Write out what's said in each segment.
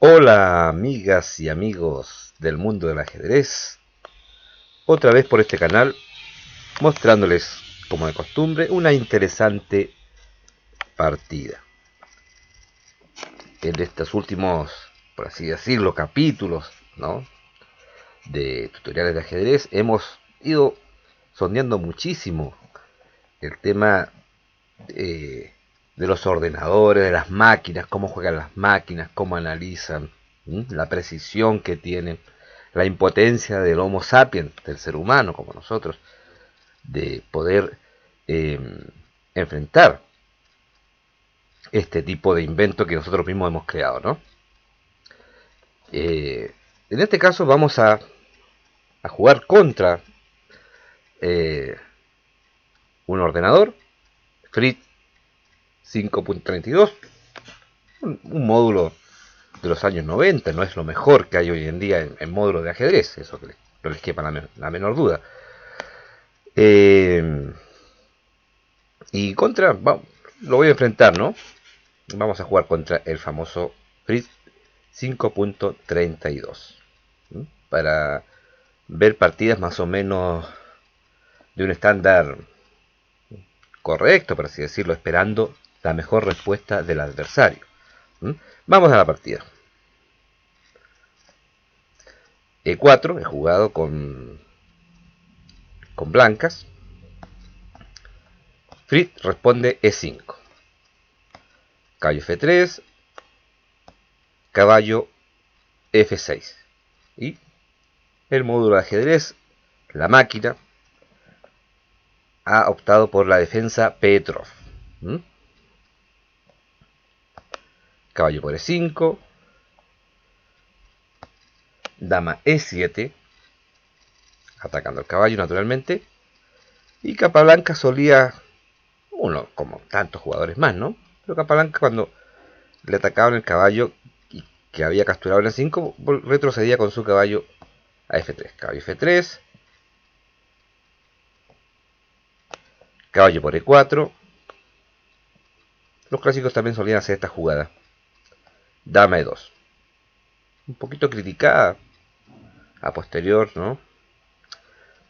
Hola amigas y amigos del mundo del ajedrez, otra vez por este canal mostrándoles, como de costumbre, una interesante partida. En estos últimos, por así decirlo, capítulos, ¿no?, de tutoriales de ajedrez hemos ido sondeando muchísimo el tema de los ordenadores, de las máquinas, cómo juegan las máquinas, cómo analizan, la precisión que tienen, la impotencia del Homo sapiens, del ser humano como nosotros, de poder eh, enfrentar este tipo de invento que nosotros mismos hemos creado, ¿no? En este caso vamos a jugar contra eh, un ordenador, Fritz 5.32, un módulo de los años 90, no es lo mejor que hay hoy en día en módulos de ajedrez, eso que no les quepa la menor duda. Y contra, lo voy a enfrentar, ¿no? Vamos a jugar contra el famoso Fritz 5.32 para ver partidas más o menos de un estándar correcto, por así decirlo, esperando la mejor respuesta del adversario. Vamos a la partida. E4, he jugado con blancas. Fritz responde E5. Caballo F3, caballo F6. Y el módulo de ajedrez, la máquina, ha optado por la defensa Petrov. Caballo por E5, dama E7, atacando al caballo naturalmente. Y Capablanca solía, uno como tantos jugadores más, ¿no? Pero Capablanca cuando le atacaban el caballo y que había capturado en E5, retrocedía con su caballo a F3. Caballo F3, caballo por E4. Los clásicos también solían hacer esta jugada. Dama E2. Un poquito criticada a posterior, ¿no?,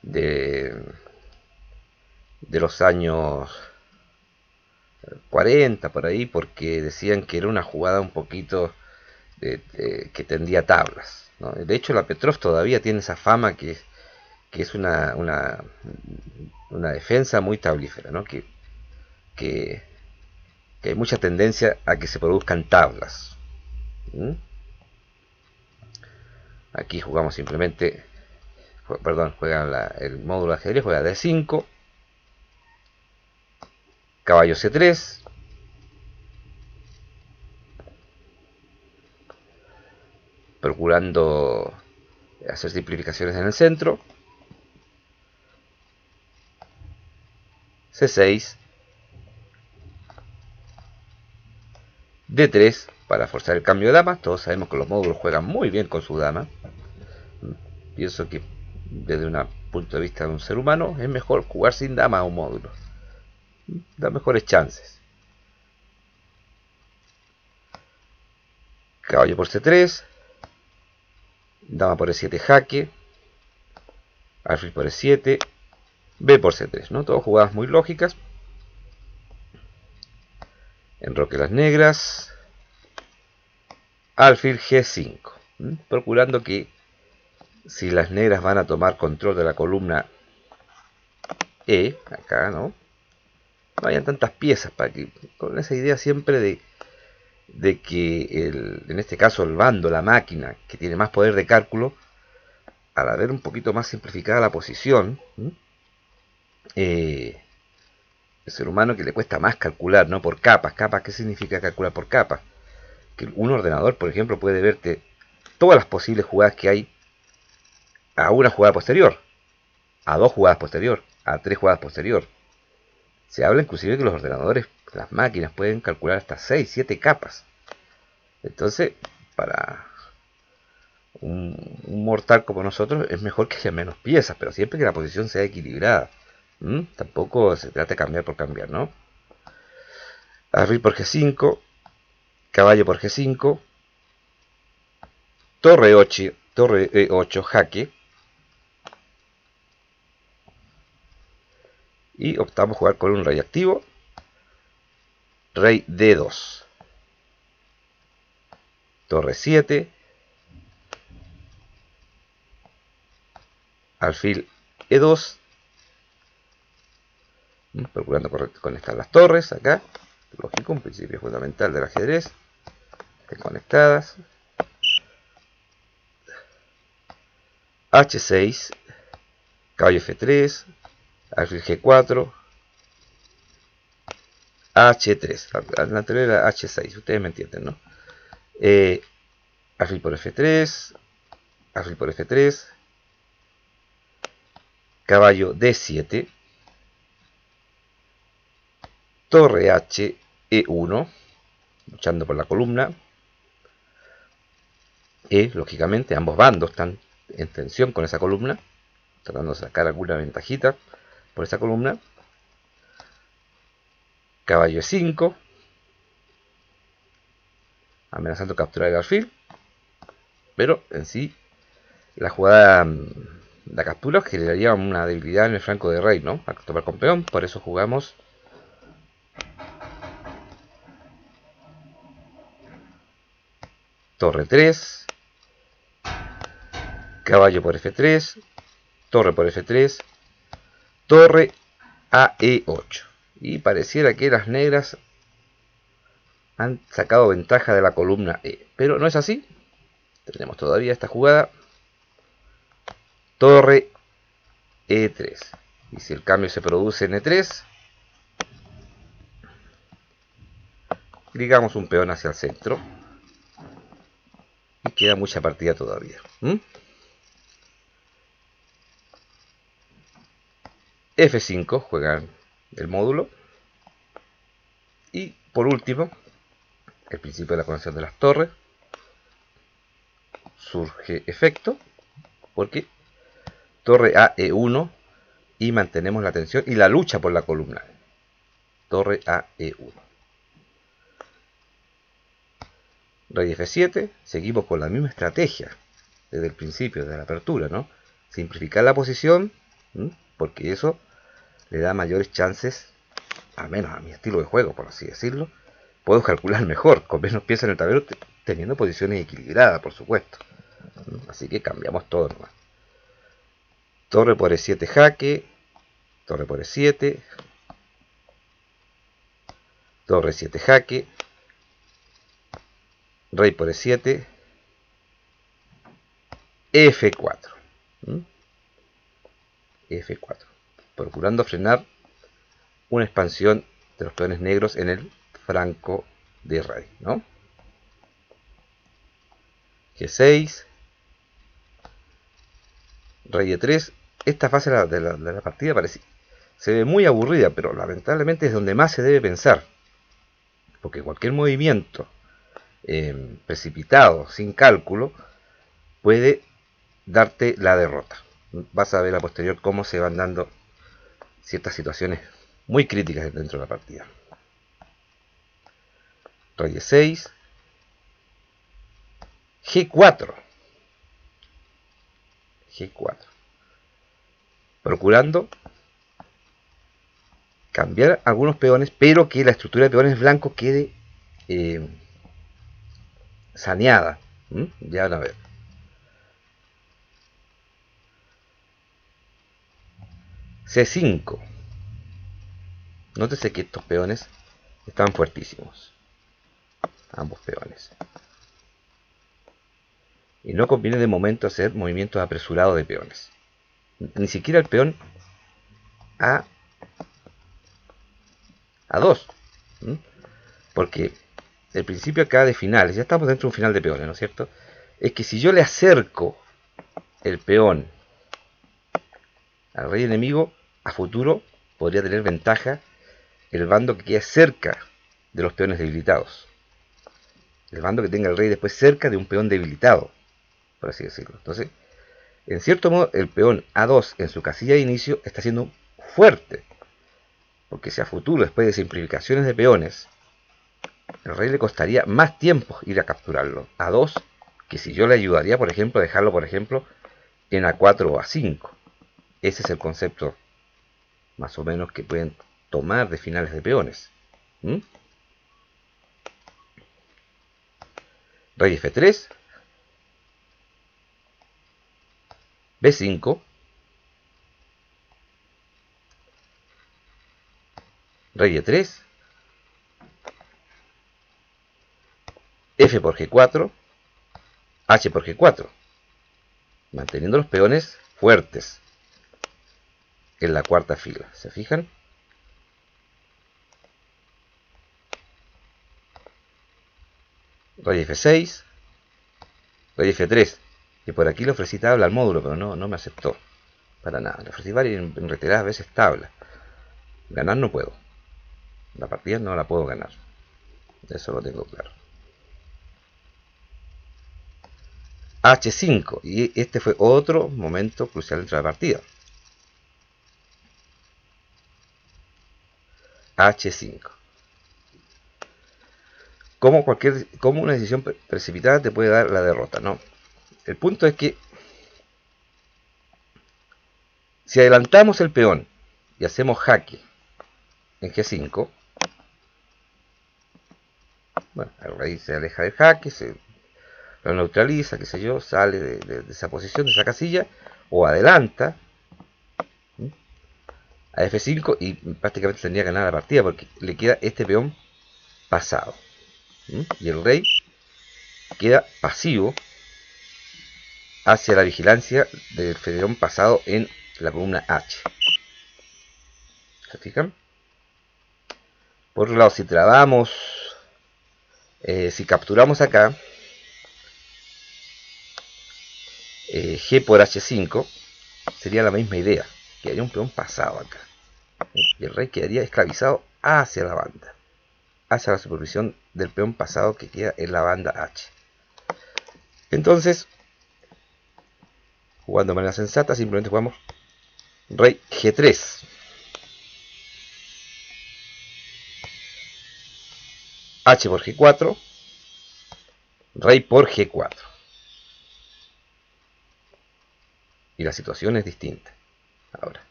de los años 40 por ahí, porque decían que era una jugada un poquito que tendía tablas, ¿no? De hecho, la Petrov todavía tiene esa fama que es una defensa muy tablífera, ¿no? Que, que hay mucha tendencia a que se produzcan tablas. Aquí jugamos simplemente, perdón, juega el módulo de ajedrez, juega D5, caballo C3, procurando hacer simplificaciones en el centro. C6, D3 para forzar el cambio de damas. Todos sabemos que los módulos juegan muy bien con su dama. Pienso que desde un punto de vista de un ser humano es mejor jugar sin dama a un módulo. Da mejores chances. Caballo por C3, dama por E7 jaque, alfil por E7, B por C3, ¿no? Todas jugadas muy lógicas. Enroque las negras, alfil G5, procurando que si las negras van a tomar control de la columna E, acá, ¿no?, no hayan tantas piezas, para que, con esa idea siempre de que en este caso el bando, la máquina, que tiene más poder de cálculo, al haber un poquito más simplificada la posición, el ser humano que le cuesta más calcular, ¿no?, por capas. ¿Capas qué significa calcular por capas? Que un ordenador, por ejemplo, puede verte todas las posibles jugadas que hay a una jugada posterior, a dos jugadas posterior, a tres jugadas posterior. Se habla inclusive que los ordenadores, las máquinas, pueden calcular hasta 6, 7 capas. Entonces, para un mortal como nosotros es mejor que haya menos piezas, pero siempre que la posición sea equilibrada. Tampoco se trata de cambiar por cambiar, ¿no? Alfil por G5, caballo por G5, torre 8, torre E8 jaque, y optamos jugar con un rey activo, rey D2, torre 7, alfil E2, procurando conectar las torres acá, lógico, un principio fundamental del ajedrez, estén conectadas, H6, caballo F3, alfil G4, H3, la anterior era H6, ustedes me entienden, ¿no? Alfil por F3, alfil por F3, caballo D7, torre H, E1, luchando por la columna, lógicamente ambos bandos están en tensión con esa columna, tratando de sacar alguna ventajita por esa columna, caballo E5, amenazando capturar el alfil, pero en sí la jugada, la captura generaría una debilidad en el flanco de rey, ¿no? Para tomar con peón, por eso jugamos torre 3, caballo por F3, torre por F3, torre a E8. Y pareciera que las negras han sacado ventaja de la columna E, pero no es así. Tenemos todavía esta jugada, torre E3. Y si el cambio se produce en E3, ligamos un peón hacia el centro. Y queda mucha partida todavía. F5 juegan el módulo. Y por último, el principio de la conexión de las torres. Surge efecto, porque torre a E1 y mantenemos la tensión y la lucha por la columna. Torre a E1. Rey F7, seguimos con la misma estrategia desde el principio, de la apertura, ¿no? Simplificar la posición, porque eso le da mayores chances, al menos a mi estilo de juego, por así decirlo. Puedo calcular mejor, con menos piezas en el tablero, teniendo posiciones equilibradas, por supuesto. Así que cambiamos todo nomás. Torre por E7 jaque, torre por E7, torre 7 jaque, rey por E7, F4. F4. Procurando frenar una expansión de los peones negros en el flanco de rey, ¿no? G6, rey E3. Esta fase de la partida se ve muy aburrida, pero lamentablemente es donde más se debe pensar, porque cualquier movimiento precipitado, sin cálculo, puede darte la derrota. Vas a ver a posterior cómo se van dando ciertas situaciones muy críticas dentro de la partida. Rey E6, G4, G4, procurando cambiar algunos peones, pero que la estructura de peones blancos quede saneada. Ya van a ver. C5. Nótese que estos peones están fuertísimos. Ambos peones. Y no conviene de momento hacer movimientos apresurados de peones. Ni siquiera el peón A2. Porque el principio acá de finales, ya estamos dentro de un final de peones, ¿no es cierto? Es que si yo le acerco el peón al rey enemigo, a futuro podría tener ventaja el bando que quede cerca de los peones debilitados. El bando que tenga el rey después cerca de un peón debilitado, por así decirlo. Entonces, en cierto modo, el peón A2 en su casilla de inicio está siendo fuerte. Porque si a futuro, después de simplificaciones de peones, el rey le costaría más tiempo ir a capturarlo. A2 que si yo le ayudaría, por ejemplo, a dejarlo, por ejemplo, en A4 o A5. Ese es el concepto más o menos que pueden tomar de finales de peones. ¿Mm? Rey F3, B5, Rey E3, F por G4, H por G4, manteniendo los peones fuertes en la cuarta fila. ¿Se fijan? Rey F6, Rey F3. Y por aquí le ofrecí tabla al módulo, pero no me aceptó. Para nada. Le ofrecí varias en retiradas veces tabla. Ganar no puedo. La partida no la puedo ganar. Eso lo tengo claro. H5. Y este fue otro momento crucial dentro de la partida. H5. Como una decisión precipitada te puede dar la derrota, ¿no? El punto es que si adelantamos el peón y hacemos jaque en G5, bueno, el rey se aleja del jaque, se lo neutraliza, qué sé yo, sale de esa posición, de esa casilla, o adelanta a F5 y prácticamente tendría que ganar la partida porque le queda este peón pasado. Y el rey queda pasivo hacia la vigilancia del peón pasado en la columna H. ¿Se fijan? Por otro lado, si trabamos, si capturamos acá, G por H5, sería la misma idea. Quedaría un peón pasado acá. Y el rey quedaría esclavizado hacia la banda, hacia la supervisión del peón pasado que queda en la banda H. Entonces, jugando de manera sensata, simplemente jugamos rey G3. H por G4, rey por G4. Y la situación es distinta. Ahora,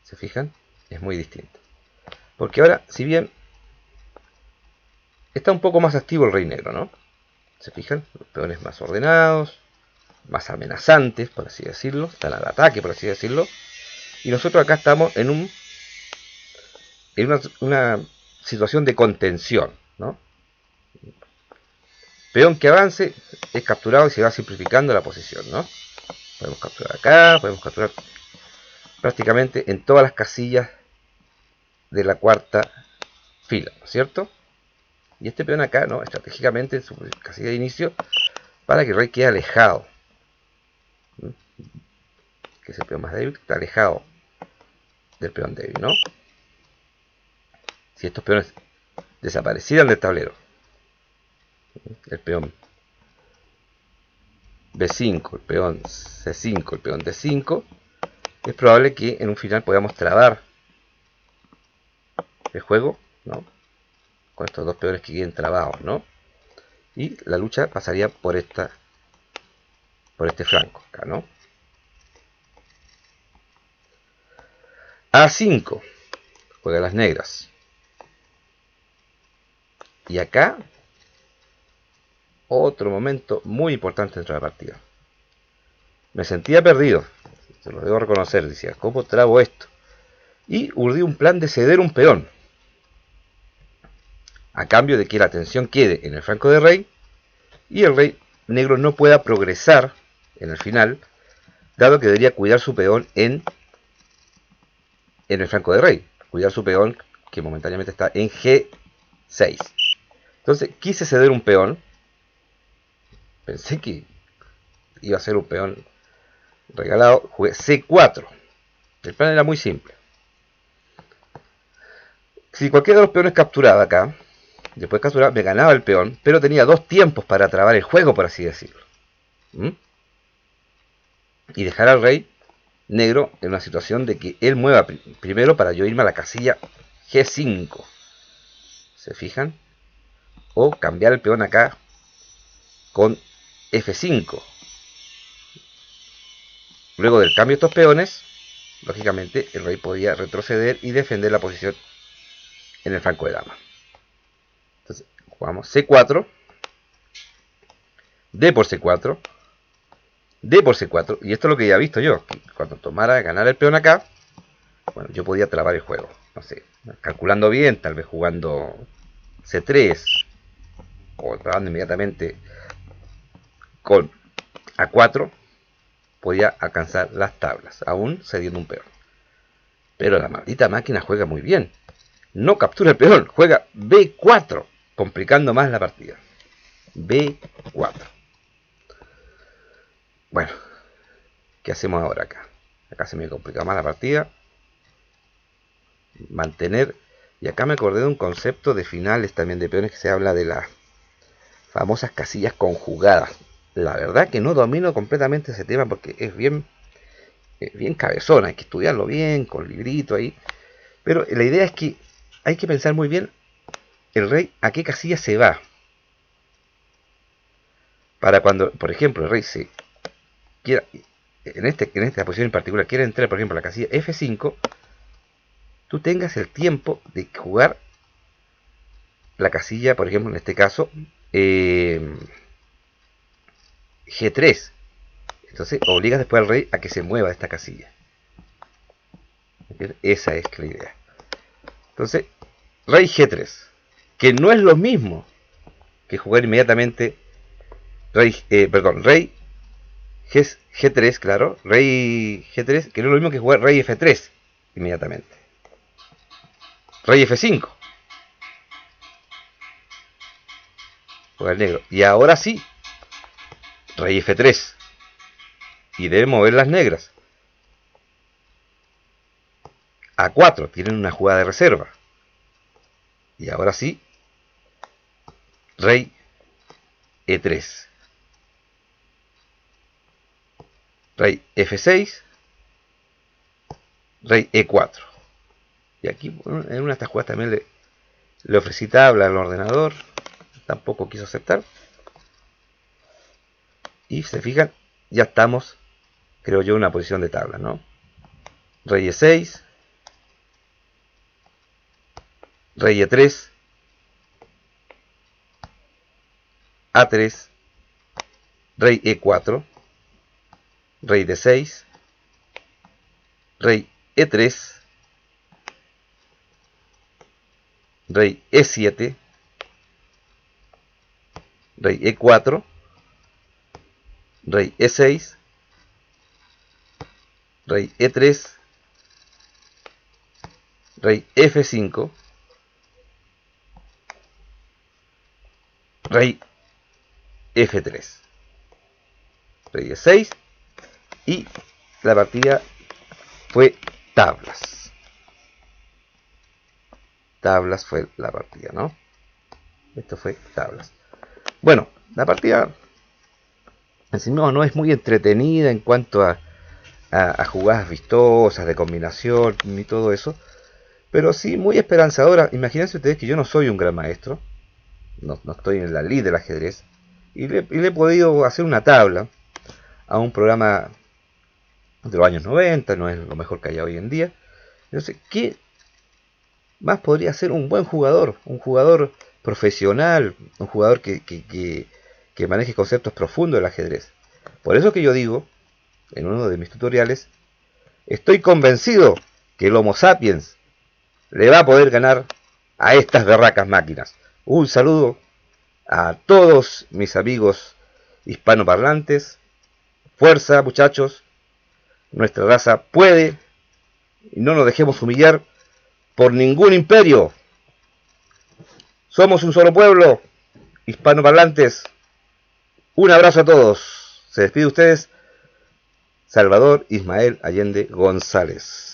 ¿se fijan? Es muy distinta. Porque ahora, si bien está un poco más activo el rey negro, ¿no? ¿Se fijan? Los peones más ordenados, más amenazantes, por así decirlo. Están al ataque, por así decirlo. Y nosotros acá estamos en una situación de contención, ¿no? Peón que avance es capturado y se va simplificando la posición, ¿no? Podemos capturar acá, podemos capturar prácticamente en todas las casillas de la cuarta fila, ¿no es cierto? Y este peón acá, ¿no? Estratégicamente en su casilla de inicio, para que el rey quede alejado. Que es el peón más débil, está alejado del peón débil, ¿no? Si estos peones desaparecieran del tablero, el peón B5, el peón C5, el peón D5, es probable que en un final podamos trabar el juego, ¿no? Con estos dos peones que queden trabados, ¿no? Y la lucha pasaría por este flanco acá, ¿no? A5, juega las negras. Y acá, otro momento muy importante dentro de la partida. Me sentía perdido, se lo debo reconocer, decía, ¿cómo trabo esto? Y urdí un plan de ceder un peón, a cambio de que la atención quede en el flanco de rey, y el rey negro no pueda progresar en el final, dado que debería cuidar su peón en el flanco de rey, cuidar su peón que momentáneamente está en G6. Entonces quise ceder un peón, pensé que iba a ser un peón regalado, jugué C4. El plan era muy simple. Si cualquiera de los peones capturaba acá, después de capturar me ganaba el peón, pero tenía dos tiempos para trabar el juego, por así decirlo. Y dejar al rey negro en una situación de que él mueva primero para yo irme a la casilla G5. ¿Se fijan? O cambiar el peón acá con F5. Luego del cambio de estos peones, lógicamente el rey podía retroceder y defender la posición en el flanco de dama. Entonces jugamos C4, D por C4, D por C4, y esto es lo que ya he visto yo, que cuando ganara el peón acá, bueno, yo podía trabar el juego, no sé, calculando bien, tal vez jugando C3, o trabando inmediatamente con A4, podía alcanzar las tablas, aún cediendo un peón. Pero la maldita máquina juega muy bien. No captura el peón, juega B4, complicando más la partida. B4. Bueno, ¿qué hacemos ahora acá? Acá se me complica más la partida. Mantener. Y acá me acordé de un concepto de finales también de peones que se habla de las famosas casillas conjugadas. La verdad que no domino completamente ese tema porque es bien cabezón, hay que estudiarlo bien, con librito ahí. Pero la idea es que hay que pensar muy bien el rey a qué casilla se va. Para cuando, por ejemplo, el rey se quiera, en esta posición en particular, quiere entrar, por ejemplo, a la casilla F5, tú tengas el tiempo de jugar la casilla, por ejemplo, en este caso, G3. Entonces obligas después al rey a que se mueva de esta casilla. Esa es la idea. Entonces, rey G3, que no es lo mismo que jugar inmediatamente rey G3, claro, rey G3, que no es lo mismo que jugar rey F3 inmediatamente. Rey F5. Juega el negro. Y ahora sí, rey F3. Y debe mover las negras. A4, tienen una jugada de reserva. Y ahora sí, rey E3. Rey F6. Rey E4. Y aquí en una de estas jugadas también le ofrecí tabla al ordenador. Tampoco quiso aceptar. Y se fijan, ya estamos, creo yo, en una posición de tabla, ¿no? Rey E6. Rey E3. A3. Rey E4. Rey D6. Rey E3. Rey E7. Rey E4. Rey E6. Rey E3. Rey F5. Rey F3. Rey E6. Y la partida fue tablas. Tablas fue la partida, ¿no? Esto fue tablas. Bueno, la partida en sí no es muy entretenida en cuanto a jugadas vistosas, de combinación, ni todo eso. Pero sí muy esperanzadora. Imagínense ustedes que yo no soy un gran maestro. No estoy en la lid del ajedrez. Y le he podido hacer una tabla a un programa de los años 90. No es lo mejor que haya hoy en día. Entonces, ¿qué más podría ser un buen jugador? Un jugador profesional. Un jugador que maneje conceptos profundos del ajedrez. Por eso que yo digo, en uno de mis tutoriales, estoy convencido que el Homo sapiens le va a poder ganar a estas berracas máquinas. Un saludo a todos mis amigos hispanoparlantes. Fuerza, muchachos. Nuestra raza puede. Y no nos dejemos humillar por ningún imperio. Somos un solo pueblo. Hispanoparlantes. Un abrazo a todos. Se despide de ustedes Salvador Ismael Allende González.